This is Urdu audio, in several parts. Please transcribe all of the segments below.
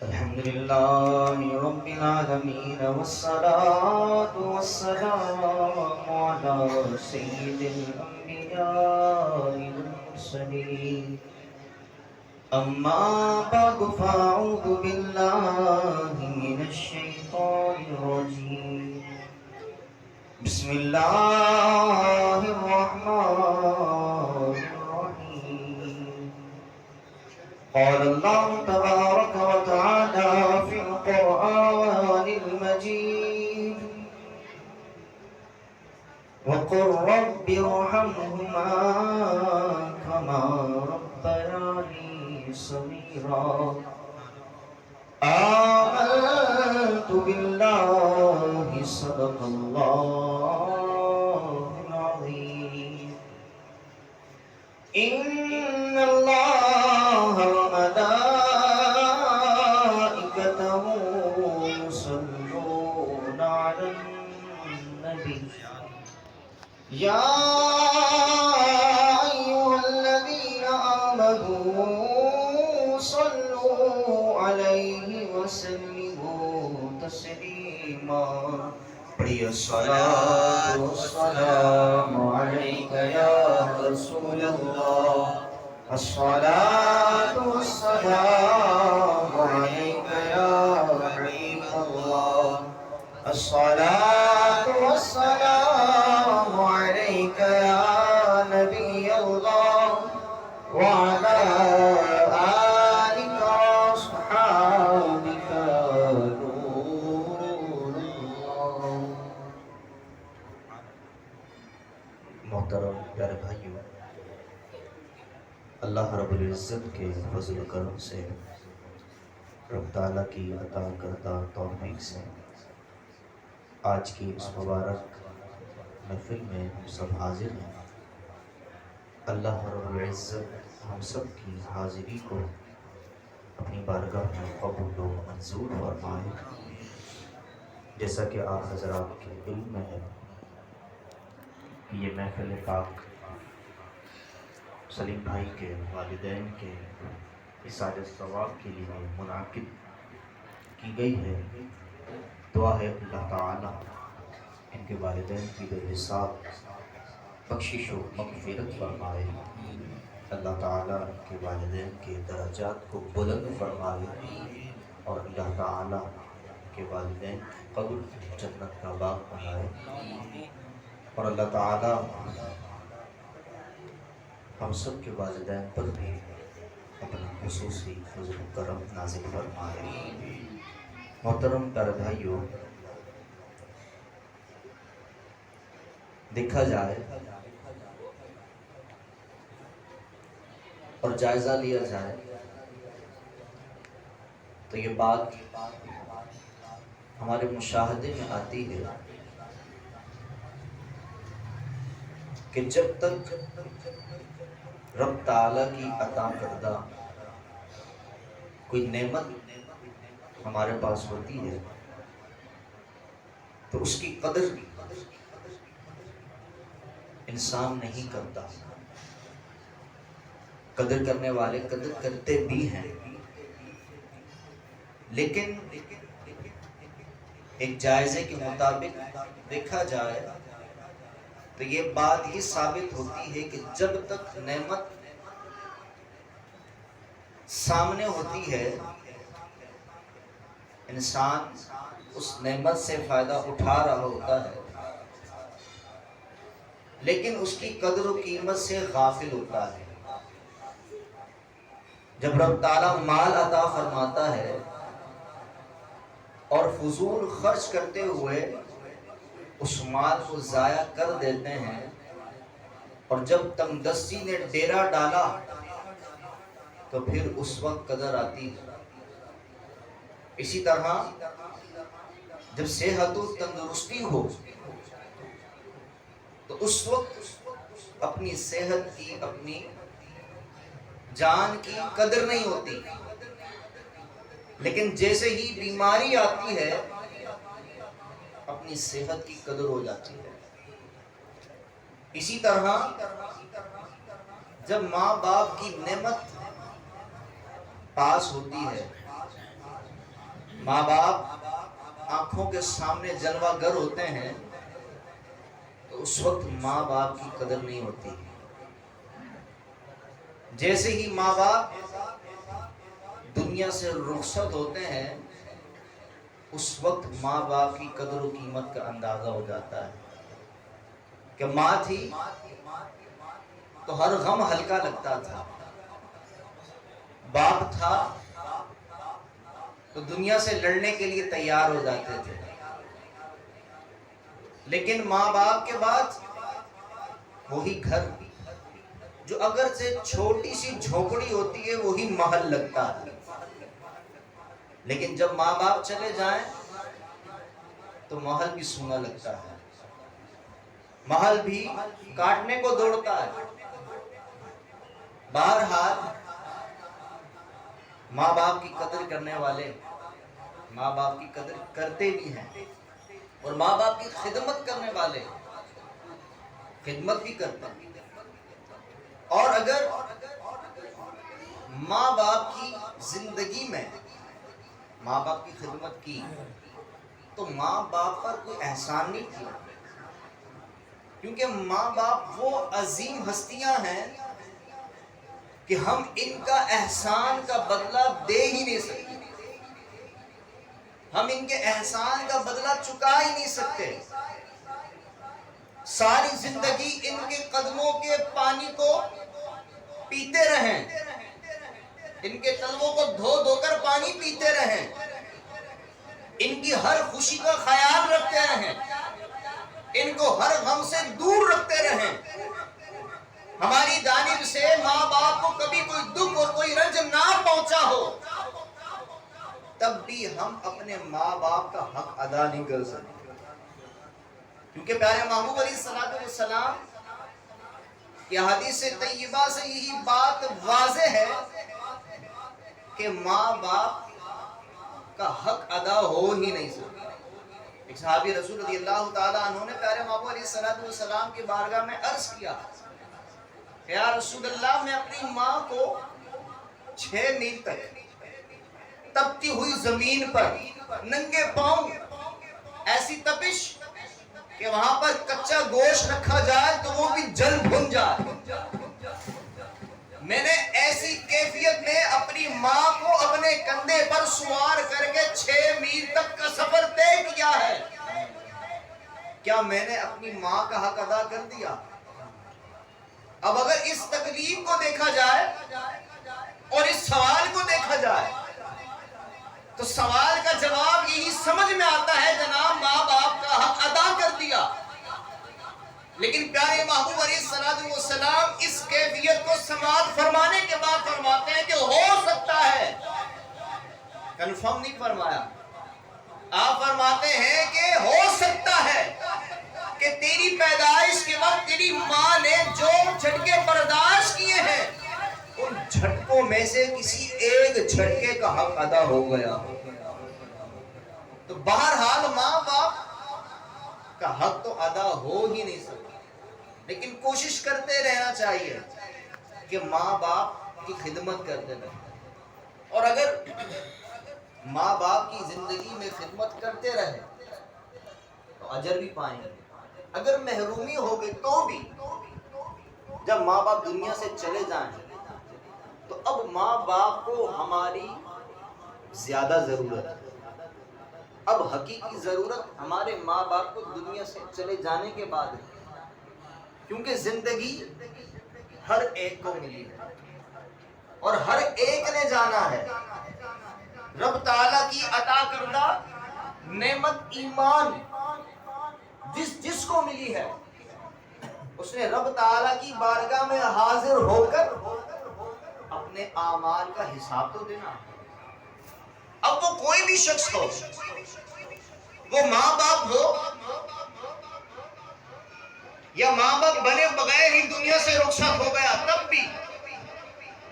الحمد لله رب العالمين والصلاة والسلام على سيد الأنبياء والمرسلين أما بعد فأعوذ بالله من الشيطان الرجيم بسم الله الرحمن الرحيم قال الله تبارك وتعالى في القرآن المجيد وقل رب ارحمهما كما ربياني صغيرا آمنت بالله صدق الله العظيم إن الله وملائكته يصلون على النبي يا أيها الذين آمنوا صلوا عليه وسلموا تسليما پڑھیے الصلاة والسلام عليك يا رسول الله الصلاة والسلام عليك يا حبيب الله الصلاة والسلام عليك يا نبي الله وعلى آلك وصحابك نور الله. محترم پیارے بھائیوں، اللہ رب العزت کے فضل و کرم سے، رب تعالیٰ کی عطا کردہ توفیق سے آج کی اس مبارک محفل میں ہم سب حاضر ہیں۔ اللہ رب العزت ہم سب کی حاضری کو اپنی بارگاہ میں قبول و منظور فرمائے۔ جیسا کہ آپ حضرات کے علم میں ہے کہ یہ محفل پاک سلیم بھائی کے والدین کے اِساعت ثواب کے لیے منعقد کی گئی ہے۔ دعا ہے اللہ تعالیٰ ان کے والدین کی بے حساب بخشش و مغفرت فرمائے، اللہ تعالیٰ ان کے والدین کے درجات کو بلند فرمائے، اور اللہ تعالیٰ ان کے والدین کی قبر جنت کا باغ بنائے، اور اللہ تعالیٰ ہم سب کے والدین پر بھی اپنا خصوصی فضل و کرم نازل فرمائے۔ محترم پیارے بھائیوں، دیکھا جائے اور جائزہ لیا جائے تو یہ بات ہمارے مشاہدے میں آتی ہے کہ جب تک رب تعالیٰ کی عطا کردہ کوئی نعمت ہمارے پاس ہوتی ہے تو اس کی قدر انسان نہیں کرتا۔ قدر کرنے والے قدر کرتے بھی ہیں، لیکن ایک جائزے کے مطابق دیکھا جائے تو یہ بات ہی ثابت ہوتی ہے کہ جب تک نعمت سامنے ہوتی ہے انسان اس نعمت سے فائدہ اٹھا رہا ہوتا ہے، لیکن اس کی قدر و قیمت سے غافل ہوتا ہے۔ جب رب تعالیٰ مال عطا فرماتا ہے اور فضول خرچ کرتے ہوئے اس مال کو ضائع کر دیتے ہیں، اور جب تنگدستی نے ڈیرا ڈالا تو پھر اس وقت قدر آتی ہے۔ اسی طرح جب صحت و تندرستی ہو تو اس وقت اپنی صحت کی، اپنی جان کی قدر نہیں ہوتی، لیکن جیسے ہی بیماری آتی ہے اپنی صحت کی قدر ہو جاتی ہے۔ اسی طرح جب ماں باپ کی نعمت پاس ہوتی ہے ماں باپ آنکھوں کے سامنے جلوہ گر ہوتے ہیں تو اس وقت ماں باپ کی قدر نہیں ہوتی. جیسے ہی ماں باپ دنیا سے رخصت ہوتے ہیں اس وقت ماں باپ کی قدر و قیمت کا اندازہ ہو جاتا ہے کہ ماں تھی تو ہر غم ہلکا لگتا تھا، باپ تھا تو دنیا سے لڑنے کے لیے تیار ہو جاتے تھے. لیکن ماں باپ کے بعد وہی گھر جو اگر سے چھوٹی سی جھونپڑی ہوتی ہے وہی محل لگتا ہے. لیکن جب ماں باپ چلے جائیں تو محل بھی سونا لگتا ہے، محل بھی کاٹنے کو دوڑتا ہے. بہرحال ماں باپ کی قدر کرنے والے ماں باپ کی قدر کرتے بھی ہیں، اور ماں باپ کی خدمت کرنے والے خدمت بھی کرتے ہیں. اور اگر ماں باپ کی زندگی میں ماں باپ کی خدمت کی تو ماں باپ پر کوئی احسان نہیں کیا، کیونکہ ماں باپ وہ عظیم ہستیاں ہیں کہ ہم ان کا احسان کا بدلہ دے ہی نہیں سکتے، ہم ان کے احسان کا بدلہ چکا ہی نہیں سکتے. ساری زندگی ان کے قدموں کے پانی کو پیتے رہیں، ان کے قدموں کو دھو دھو کر پانی پیتے رہیں، ان کی ہر خوشی کا خیال رکھتے رہیں، ان کو ہر غم سے دور رکھتے رہیں. ہماری جانب سے ماں باپ کو کبھی کوئی دکھ اور کوئی رنج نہ پہنچا ہو تب بھی ہم اپنے ماں باپ کا حق ادا نہیں کر سکتے، کیونکہ پیارے محبوب علیہ السلام کی حدیث طیبہ سے یہی بات واضح ہے کہ ماں باپ کا حق ادا ہو ہی نہیں سکتا. ایک صحابی رسول رضی اللہ تعالیٰ عنہ نے پیارے محبوب علیہ السلام کی بارگاہ میں عرض کیا کہ یا رسول اللہ، میں اپنی ماں کو 6 میل تک تپتی ہوئی زمین پر ننگے پاؤں، ایسی تپش کہ وہاں پر کچا گوشت رکھا جائے تو وہ بھی جل بھن جائے، میں نے ایسی کیفیت میں اپنی ماں کو اپنے کندھے پر سوار کر کے 6 میل تک کا سفر طے کیا ہے. کیا میں نے اپنی ماں کا حق ادا کر دیا؟ اب اگر اس تکلیف کو دیکھا جائے اور اس سوال کو دیکھا جائے تو سوال کا جواب یہی سمجھ میں آتا ہے جناب ماں باپ کا حق ادا کر دیا. لیکن پیارے محبوب علیہ السلام اس کیفیت کو سماعت فرمانے کے بعد فرماتے ہیں کہ ہو سکتا ہے، کنفرم نہیں فرمایا، آپ فرماتے ہیں کہ ہو سکتا ہے کہ تیری پیدائش کے وقت تیری ماں نے جو جھٹکے برداشت کیے ہیں ان جھٹکوں میں سے کسی ایک جھٹکے کا حق ادا ہو گیا. تو بہرحال ماں باپ کا حق تو ادا ہو ہی نہیں سکتا، لیکن کوشش کرتے رہنا چاہیے کہ ماں باپ کی خدمت کرتے رہیں. اور اگر ماں باپ کی زندگی میں خدمت کرتے رہے تو اجر بھی پائیں گے. اگر محرومی ہوگی تو بھی جب ماں باپ دنیا سے چلے جائیں تو اب ماں باپ کو ہماری زیادہ ضرورت ہے. اب حقیقی ضرورت ہمارے ماں باپ کو دنیا سے چلے جانے کے بعد ہے، کیونکہ زندگی ہر ایک کو ملی ہے اور ہر ایک نے جانا ہے. رب تعالیٰ کی عطا کردہ نعمت ایمان جس کو ملی ہے اس نے رب تعالیٰ کی بارگاہ میں حاضر ہو کر اپنے اعمال کا حساب تو دینا ہے. اب وہ کوئی بھی شخص ہو، وہ ماں باپ ہو یا ماں باپ بنے بغیر ہی دنیا سے رخصت ہو گیا، تب بھی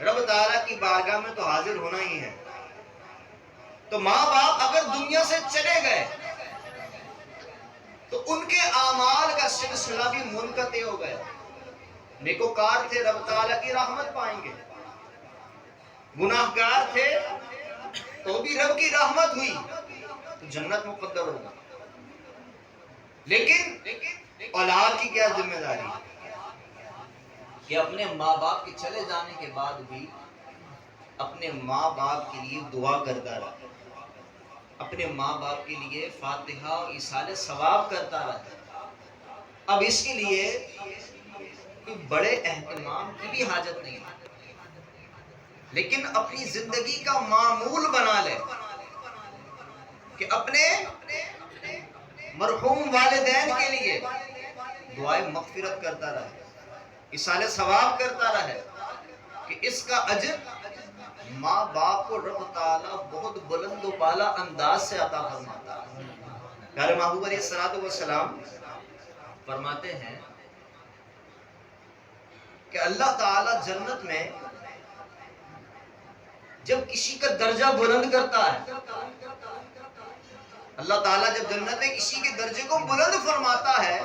رب تعالیٰ کی بارگاہ میں تو حاضر ہونا ہی ہے. تو ماں باپ اگر دنیا سے چلے گئے تو ان کے اعمال کا سلسلہ بھی منقطع ہو گیا. نیکوکار تھے رب تعالیٰ کی رحمت پائیں گے، گناہگار تھے تو بھی رب کی رحمت ہوئی. جنت مقدر ہوگا، لیکن اولاد کی کیا ذمہ داری کہ اپنے ماں باپ کے چلے جانے کے بعد بھی اپنے ماں باپ کے لیے دعا کرتا رہے، اپنے ماں باپ کے لیے فاتحہ اور ایصال ثواب کرتا رہے۔ اب اس کے لیے کوئی بڑے اہتمام کی بھی حاجت نہیں ہے، لیکن اپنی زندگی کا معمول بنا لے کہ اپنے مرحوم والدین کے لیے دعائیں مغفرت کرتا رہے، ایصال ثواب کرتا رہے، کہ اس کا اجر ماں باپ کو رب تعالیٰ بہت بلند و بالا انداز سے عطا فرماتا ہے۔ پیارے محبوب علیہ الصلوۃ والسلام فرماتے ہیں کہ اللہ تعالیٰ جنت میں جب کسی کا درجہ بلند کرتا ہے، اللہ تعالیٰ جب جنت میں کسی کے درجے کو بلند فرماتا ہے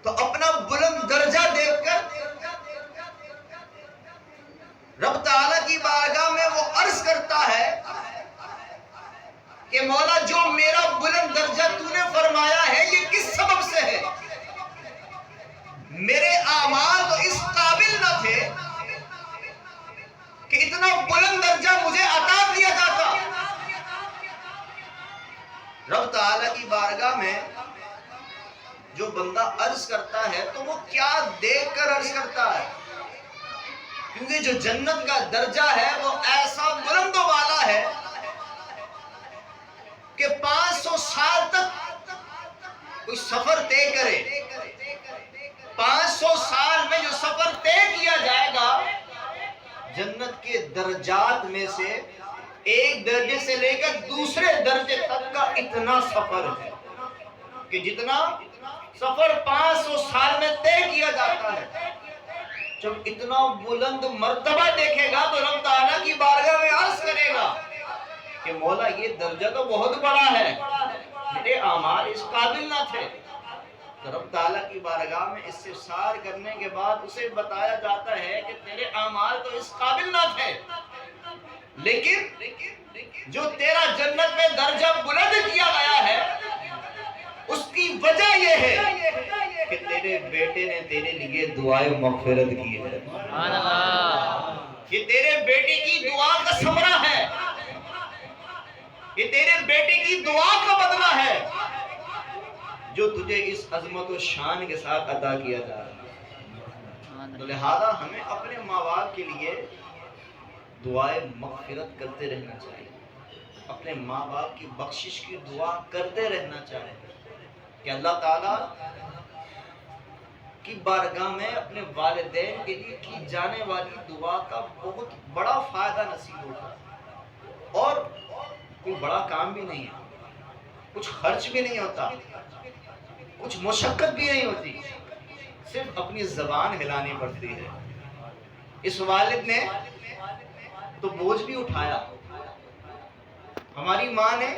تو اپنا بلند درجہ دیکھ کر رب تعالیٰ کی بارگاہ میں وہ عرض کرتا ہے کہ مولا جو میرا بلند درجہ تو نے فرمایا ہے یہ کس سبب سے ہے؟ میرے اعمال تو اس قابل نہ تھے کہ اتنا بلند درجہ مجھے عطا کیا جاتا۔ رب تعالیٰ کی بارگاہ میں جو بندہ عرض کرتا ہے تو وہ کیا دیکھ کر عرض کرتا ہے، کیونکہ جو جنت کا درجہ ہے وہ ایسا بلند و بالا ہے کہ 500 سال تک کوئی سفر طے کرے، 500 سال میں جو سفر طے کیا جائے گا، جنت کے درجات میں سے ایک درجے سے لے کر دوسرے درجے تک کا اتنا سفر ہے کہ جتنا سفر 500 سال میں طے کیا جاتا ہے۔ جب اتنا بلند مرتبہ دیکھے گا تو رب تعالیٰ کی بارگاہ میں عرض کرے گا کہ مولا یہ درجہ تو بہت بڑا ہے، میرے اعمال اس قابل نہ تھے۔ تو رب تعالیٰ کی بارگاہ میں استفسار کرنے کے بعد اسے بتایا جاتا ہے کہ تیرے اعمال تو اس قابل نہ تھے، لیکن جو تیرا جنت میں درجہ بلند کیا گیا ہے اس کی وجہ یہ ہے کہ تیرے بیٹے نے تیرے لیے دعائیں مغفرت کی ہے۔ یہ تیرے بیٹے کی دعا کا ثمرہ ہے، یہ تیرے بیٹے کی دعا کا بدلہ ہے جو تجھے اس عظمت و شان کے ساتھ عطا کیا جا رہا ہے۔ تو لہذا ہمیں اپنے ماں باپ کے لیے دعائیں مغفرت کرتے رہنا چاہیے، اپنے ماں باپ کی بخشش کی دعا کرتے رہنا چاہیے کہ اللہ تعالیٰ کی بارگاہ میں اپنے والدین کے لیے کی جانے والی دعا کا بہت بڑا فائدہ نصیب ہوتا ہے، اور کوئی بڑا کام بھی نہیں ہے، کچھ خرچ بھی نہیں ہوتا، کچھ مشقت بھی نہیں ہوتی، صرف اپنی زبان ہلانی پڑتی ہے۔ اس والد نے تو بوجھ بھی اٹھایا، ہماری ماں نے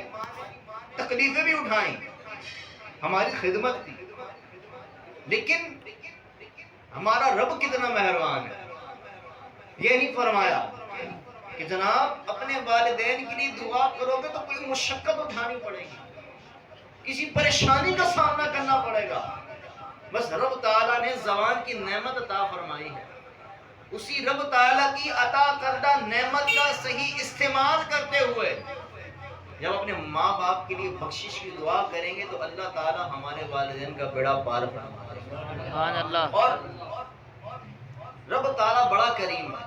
تکلیفیں بھی اٹھائیں، ہماری خدمت کی، لیکن ہمارا رب کتنا مہربان ہے، یہ نہیں فرمایا کہ جناب اپنے والدین کے لیے دعا کرو گے تو کوئی مشقت اٹھانی پڑے گی، کسی پریشانی کا سامنا کرنا پڑے گا۔ بس رب تعالیٰ نے زبان کی نعمت عطا فرمائی ہے، اسی رب تعالیٰ کی عطا کردہ نعمت کا صحیح استعمال کرتے ہوئے جب اپنے ماں باپ کے لیے بخشش کی دعا کریں گے تو اللہ تعالیٰ ہمارے والدین کا بیڑا پار فرما دے گا۔ سبحان اللہ۔ اور رب تعالیٰ بڑا کریم ہے،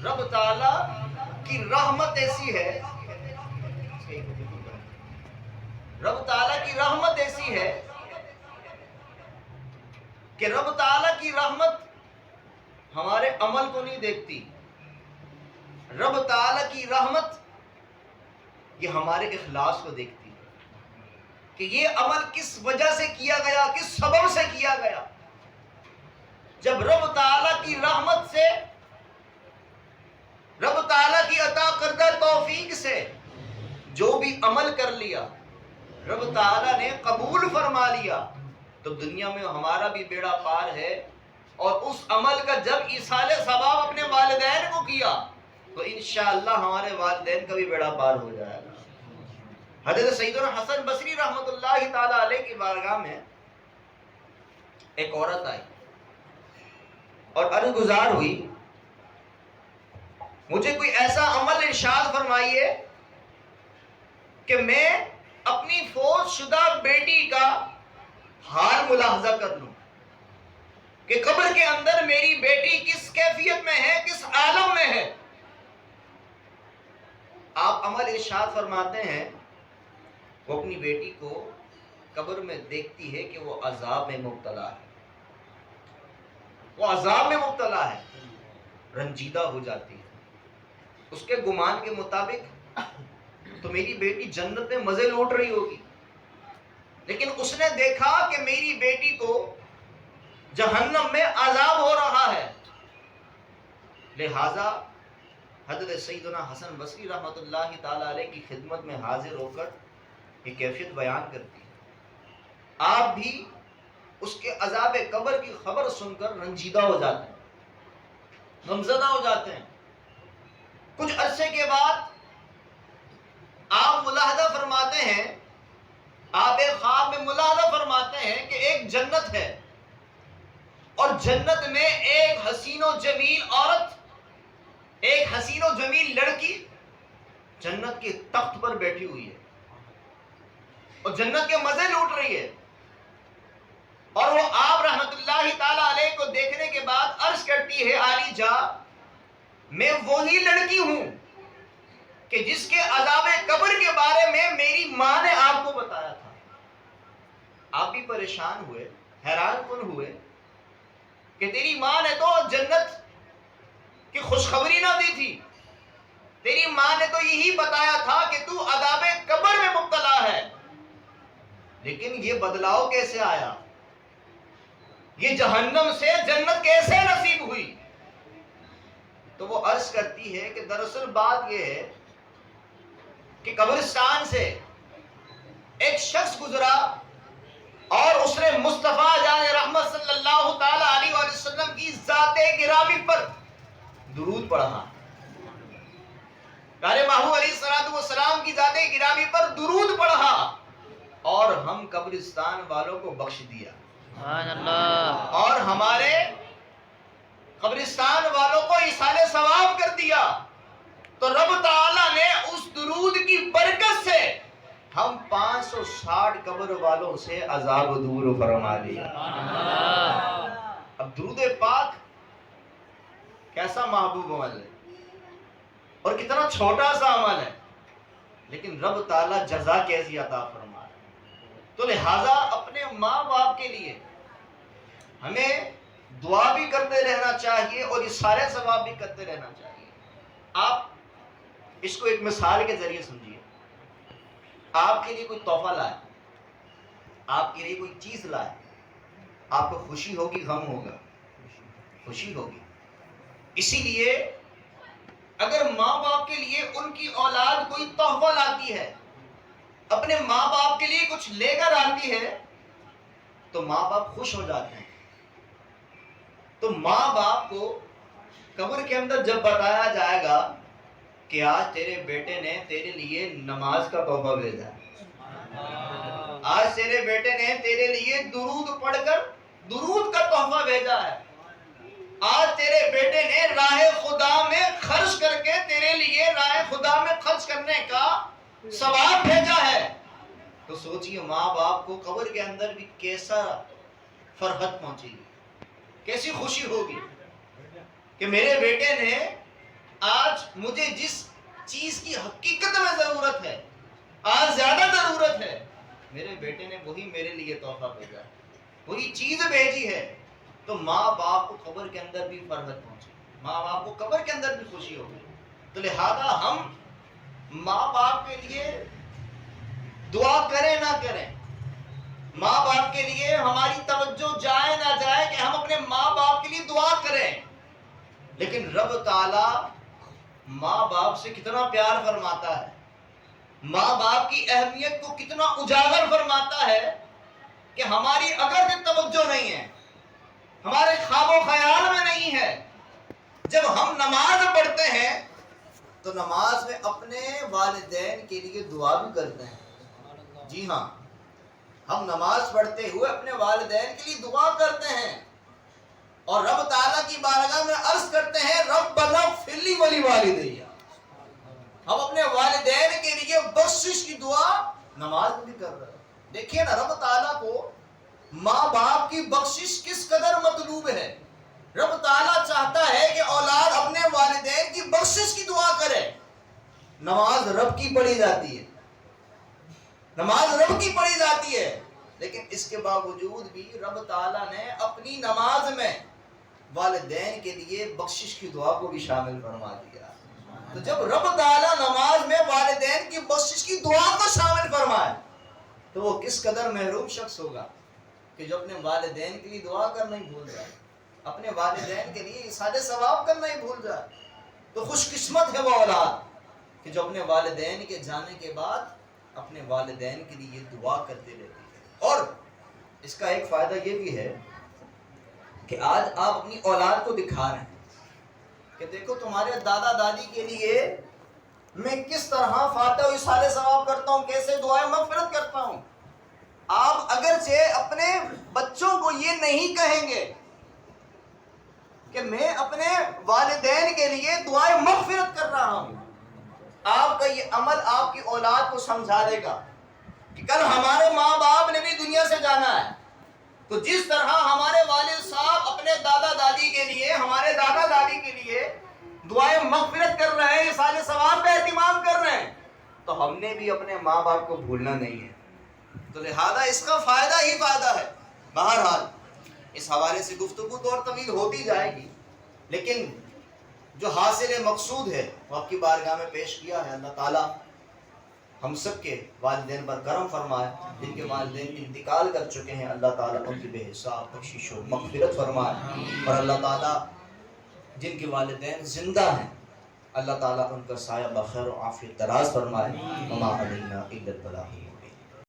رب تعالیٰ کی رحمت ایسی ہے، رب تعالیٰ کی رحمت ایسی ہے کہ رب تعالیٰ کی رحمت ہمارے عمل کو نہیں دیکھتی، رب تعالیٰ کی رحمت یہ ہمارے اخلاص کو دیکھتی ہے کہ یہ عمل کس وجہ سے کیا گیا، کس سبب سے کیا گیا۔ جب رب تعالیٰ کی رحمت سے، رب تعالیٰ کی عطا کردہ توفیق سے جو بھی عمل کر لیا رب تعالیٰ نے قبول فرما لیا تو دنیا میں ہمارا بھی بیڑا پار ہے، اور اس عمل کا جب ایصال ثواب اپنے والدین کو کیا تو انشاءاللہ ہمارے والدین کا بھی بیڑا پار ہو جائے گا۔ حضرت سیدنا حسن بصری رحمۃ اللہ تعالی علیہ کی بارگاہ میں ایک عورت آئی اور عرض گزار ہوئی، مجھے کوئی ایسا عمل ارشاد فرمائیے کہ میں اپنی فوت شدہ بیٹی کا حال ملاحظہ کر لوں کہ قبر کے اندر میری بیٹی کس کیفیت میں ہے، کس عالم میں ہے۔ آپ عمل ارشاد فرماتے ہیں وہ اپنی بیٹی کو قبر میں دیکھتی ہے کہ وہ عذاب میں مبتلا ہے، وہ عذاب میں مبتلا ہے، رنجیدہ ہو جاتی ہے۔ اس کے گمان کے مطابق تو میری بیٹی جنت میں مزے لوٹ رہی ہوگی، لیکن اس نے دیکھا کہ میری بیٹی کو جہنم میں عذاب ہو رہا ہے، لہذا حضرت سیدنا حسن بصری رحمۃ اللہ تعالی علیہ کی خدمت میں حاضر ہو کر یہ کیفیت بیان کرتی ہے۔ آپ بھی اس کے عذاب قبر کی خبر سن کر رنجیدہ ہو جاتے ہیں، غمزدہ ہو جاتے ہیں۔ کچھ عرصے کے بعد آپ ملاحظہ فرماتے ہیں، آپ ایک خواب میں ملاحظہ فرماتے ہیں کہ ایک جنت ہے اور جنت میں ایک حسین و جمیل عورت، ایک حسین و جمیل لڑکی جنت کے تخت پر بیٹھی ہوئی ہے اور جنت کے مزے لوٹ رہی ہے، اور وہ آپ رحمت اللہ تعالی علیہ کو دیکھنے کے بعد عرض کرتی ہے، عالی جا میں وہی لڑکی ہوں کہ جس کے عذاب قبر کے بارے میں میری ماں نے آپ کو بتایا تھا۔ آپ بھی پریشان ہوئے، حیران کن ہوئے کہ تیری ماں نے تو جنت کی خوشخبری نہ دی تھی، تیری ماں نے تو یہی بتایا تھا کہ تو عذاب قبر میں مبتلا ہے، لیکن یہ بدلاؤ کیسے آیا، یہ جہنم سے جنت کیسے نصیب ہوئی؟ تو وہ عرض کرتی ہے کہ دراصل بات یہ ہے کہ قبرستان سے ایک شخص گزرا اور اس نے مصطفیٰ جان رحمت صلی اللہ تعالی علیہ وآلہ وسلم کی ذات گرامی پر درود پڑھا، پیارے محبوب علیہ الصلوۃ والسلام کی ذات گرامی پر درود پڑھا اور ہم قبرستان والوں کو بخش دیا، سبحان اللہ، اور ہمارے قبرستان والوں کو ایصال ثواب کر دیا۔ تو رب تعالیٰ نے اس درود کی برکت سے ہم 560 قبر والوں سے عذاب دور فرما دیا۔ اب درود پاک کیسا محبوب عمل ہے اور کتنا چھوٹا سا عمل ہے، لیکن رب تعالیٰ جزا کیسی عطا فرما ہے۔ تو لہٰذا اپنے ماں باپ کے لیے ہمیں دعا بھی کرتے رہنا چاہیے اور یہ سارے ثواب بھی کرتے رہنا چاہیے۔ آپ اس کو ایک مثال کے ذریعے سمجھیے، آپ کے لیے کوئی تحفہ لائے، آپ کے لیے کوئی چیز لائے، آپ کو خوشی ہوگی، غم ہوگا؟ خوشی ہوگی۔ اسی لیے اگر ماں باپ کے لیے ان کی اولاد کوئی تحفہ لاتی ہے، اپنے ماں باپ کے لیے کچھ لے کر آتی ہے، تو ماں باپ خوش ہو جاتے ہیں۔ تو ماں باپ کو قبر کے اندر جب بتایا جائے گا کہ آج تیرے بیٹے نے تیرے لیے نماز کا تحفہ بھیجا ہے، آج تیرے بیٹے نے تیرے لیے درود پڑھ کر درود کا تحفہ بھیجا ہے، آج تیرے بیٹے نے راہ خدا میں خرچ کر کے تیرے لیے راہ خدا میں خرچ کرنے کا ثواب بھیجا ہے، تو سوچئے ماں باپ کو قبر کے اندر بھی کیسا فرحت پہنچے گی، کیسی خوشی ہوگی کہ میرے بیٹے نے آج مجھے جس چیز کی حقیقت میں ضرورت ہے، آج زیادہ ضرورت ہے، میرے بیٹے نے وہی میرے لیے تحفہ بھیجا ہے، وہی چیز بھیجی ہے، تو ماں باپ کو قبر کے اندر بھی فرحت پہنچے، ماں باپ کو قبر کے اندر بھی خوشی ہوگی۔ تو لہذا ہم ماں باپ کے لیے دعا کریں نہ کریں، ماں باپ کے لیے ہماری توجہ جائے نہ جائے کہ ہم اپنے ماں باپ کے لیے دعا کریں، لیکن رب تعالیٰ ماں باپ سے کتنا پیار فرماتا ہے، ماں باپ کی اہمیت کو کتنا اجاگر فرماتا ہے کہ ہماری اگر توجہ نہیں ہے، ہمارے خواب و خیال میں نہیں ہے، جب ہم نماز پڑھتے ہیں تو نماز میں اپنے والدین کے لیے دعا بھی کرتے ہیں. جی ہاں، ہم نماز پڑھتے ہوئے اپنے والدین کے لیے دعا کرتے ہیں اور رب تعالیٰ کی بارگاہ میں عرض کرتے ہیں ربنا اغفر لی ولی والدی. ہم اپنے والدین کے لیے بخشش کی دعا نماز میں بھی کر رہے ہیں. دیکھیے نا، رب تعالیٰ کو ماں باپ کی بخشش کس قدر مطلوب ہے. رب تعالیٰ چاہتا ہے کہ اولاد اپنے والدین کی بخشش کی دعا کرے. نماز رب کی پڑھی جاتی ہے، نماز رب کی پڑھی جاتی ہے، لیکن اس کے باوجود بھی رب تعالیٰ نے اپنی نماز میں والدین کے لیے بخشش کی دعا کو بھی شامل فرما دیا. تو جب رب تعالیٰ نماز میں والدین کی بخشش کی دعا کو شامل فرمائے تو وہ کس قدر محروم شخص ہوگا کہ جو اپنے والدین کے لیے دعا کرنا ہی بھول جائے، اپنے والدین کے لیے احسان ثواب کرنا ہی بھول جائے. تو خوش قسمت ہے وہ اولاد کہ جو اپنے والدین کے جانے کے بعد اپنے والدین کے لیے دعا کرتے رہتی ہے. اور اس کا ایک فائدہ یہ بھی ہے کہ آج آپ اپنی اولاد کو دکھا رہے ہیں کہ دیکھو تمہارے دادا دادی کے لیے میں کس طرح فاتحہ و احسان ثواب کرتا ہوں، کیسے دعائیں مغفرت کرتا ہوں. آپ اگرچہ اپنے بچوں کو یہ نہیں کہیں گے کہ میں اپنے والدین کے لیے دعائیں مغفرت کر رہا ہوں، آپ کا یہ عمل آپ کی اولاد کو سمجھا دے گا کہ کل ہمارے ماں باپ نے بھی دنیا سے جانا ہے. تو جس طرح ہمارے والد صاحب اپنے دادا دادی کے لیے، ہمارے دادا دادی کے لیے دعائیں مغفرت کر رہے ہیں، احسان ثواب کا اہتمام کر رہے ہیں، تو ہم نے بھی اپنے ماں باپ کو بھولنا نہیں ہے. تو لہذا اس کا فائدہ ہی فائدہ ہے. بہرحال اس حوالے سے گفتگو تو اور طویل ہوتی جائے گی، لیکن جو حاصل مقصود ہے وہ آپ کی بارگاہ میں پیش کیا ہے. اللہ تعالیٰ ہم سب کے والدین پر کرم فرمائے. جن کے والدین انتقال کر چکے ہیں اللہ تعالیٰ ان کی بے حساب بخشش و مغفرت فرمائے، اور اللہ تعالیٰ جن کے والدین زندہ ہیں اللہ تعالیٰ ان کا سایہ بخیر و عافیت دراز فرمائے. وما علینا الا البلاغ.